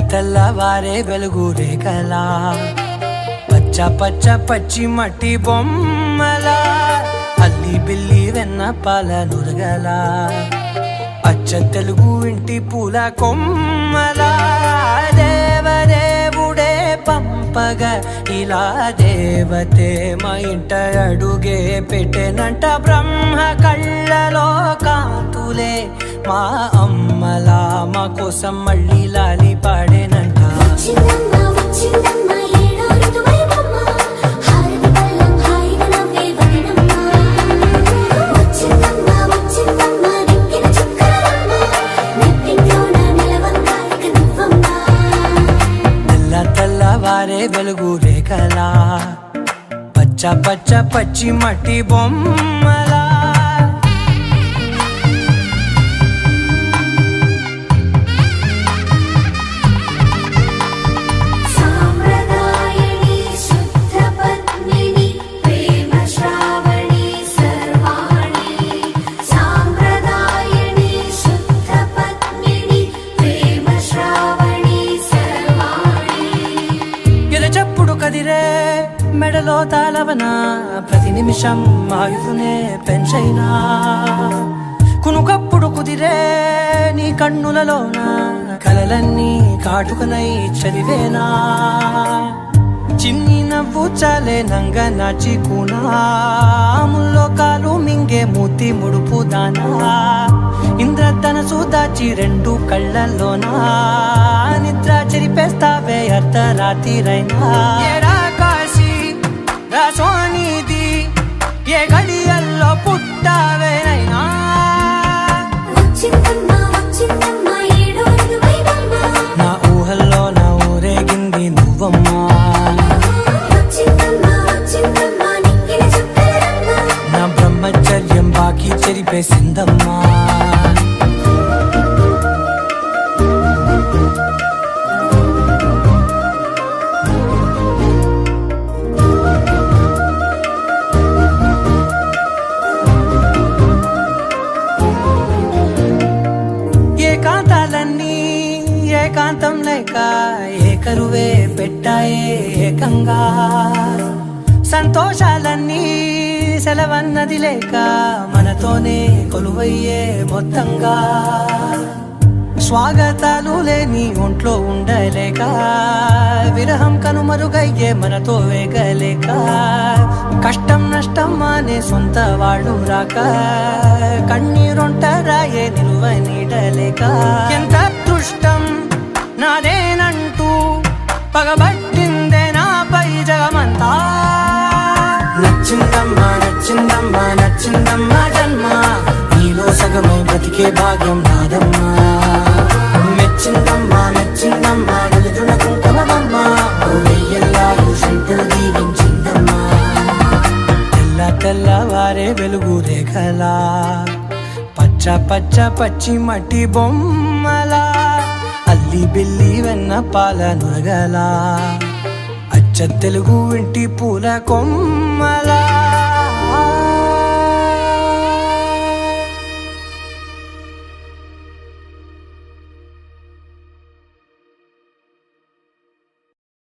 తెల్లవారే వెలుగు రేఖలా పచ్చ పచ్చ పచ్చి మట్టి బొమ్మలా అల్లి బిల్లి వెన్న పాల నురగలా అచ్చ తెలుగు ఇంటి పూల కొమ్మలా దేవదేవుడే పంపగ ఇలా దేవతే మా ఇంట అడుగే పెట్టెనంట బ్రహ్మ కళ్ళలో కాంతులే మా అమ్మలా మా కోసం మళ్ళీ లాలి పాడేనంట తెల్లవారే వెలుగు రేఖలా పచ్చ పచ్చ పచ్చి మట్టి బొమ్మలా చెప్పుడు కదిరే మెడలో తాళవన ప్రతి నిమిషం ఆయుధునే పెంచైనా కునుకప్పుడు కుదిరే నీ కన్నులలోన కలలన్నీ కాటుకనై చదివేనా చిన్ని నవ్వు చాలే నంగ నాచి కూనాముల్లో కాలు మింగే మూతి ముడుపు దానా ఇంద్రధనసు దాచి రెండు కళ్ళల్లోనా నిద్ర చెరిపేస్తావే అర్ధరాత్రిరైనా ఏరా కాశీ రాసోనిది ఏ గడియల్లో పుట్టావేనైనా నా ఊహల్లో నా ఊరేగింది నువ్వమ్మా నా బ్రహ్మచర్యం బాకీ చెరిపేసిందమ్మా ఏకాంతాలన్నీ ఏకాంతం లేక ఏకరువే పెట్టాయే ఏకంగా సంతోషాలన్నీ సెలవన్నది లేక మనతోనే కొలువయ్యే మొత్తంగా స్వాగతాలు లేని ఒంట్లో ఉండలేక విరహం కనుమరుగయ్యే మనతో వేగలేక కష్టం నష్టం అనే సొంత వాళ్ళు రాక కన్నీరొంటరాయే నిలువ నీడలేక ఎంత అదృష్టం నాదేనంటూ పగబట్టిందే నాపై జగమంతా నచ్చిందమ్మా నచ్చిందమ్మా నచ్చిందమ్మా జన్మ నీలో సగమై బ్రతికే భాగ్యం నాదమ్మా మెచ్చిందమ్మా మెచ్చిందమ్మా నిలుచున కుంకుమమ్మా వెయ్యల్లాలు శంకులు దీవించిందమ్మా తెల్లవారే వెలుగు రేఖలా పచ్చ పచ్చ పచ్చి మట్టి బొమ్మలా అల్లి బిల్లి వెన్న పాల నురగలా అచ్చ తెలుగు ఇంటి పూల కొమ్మలా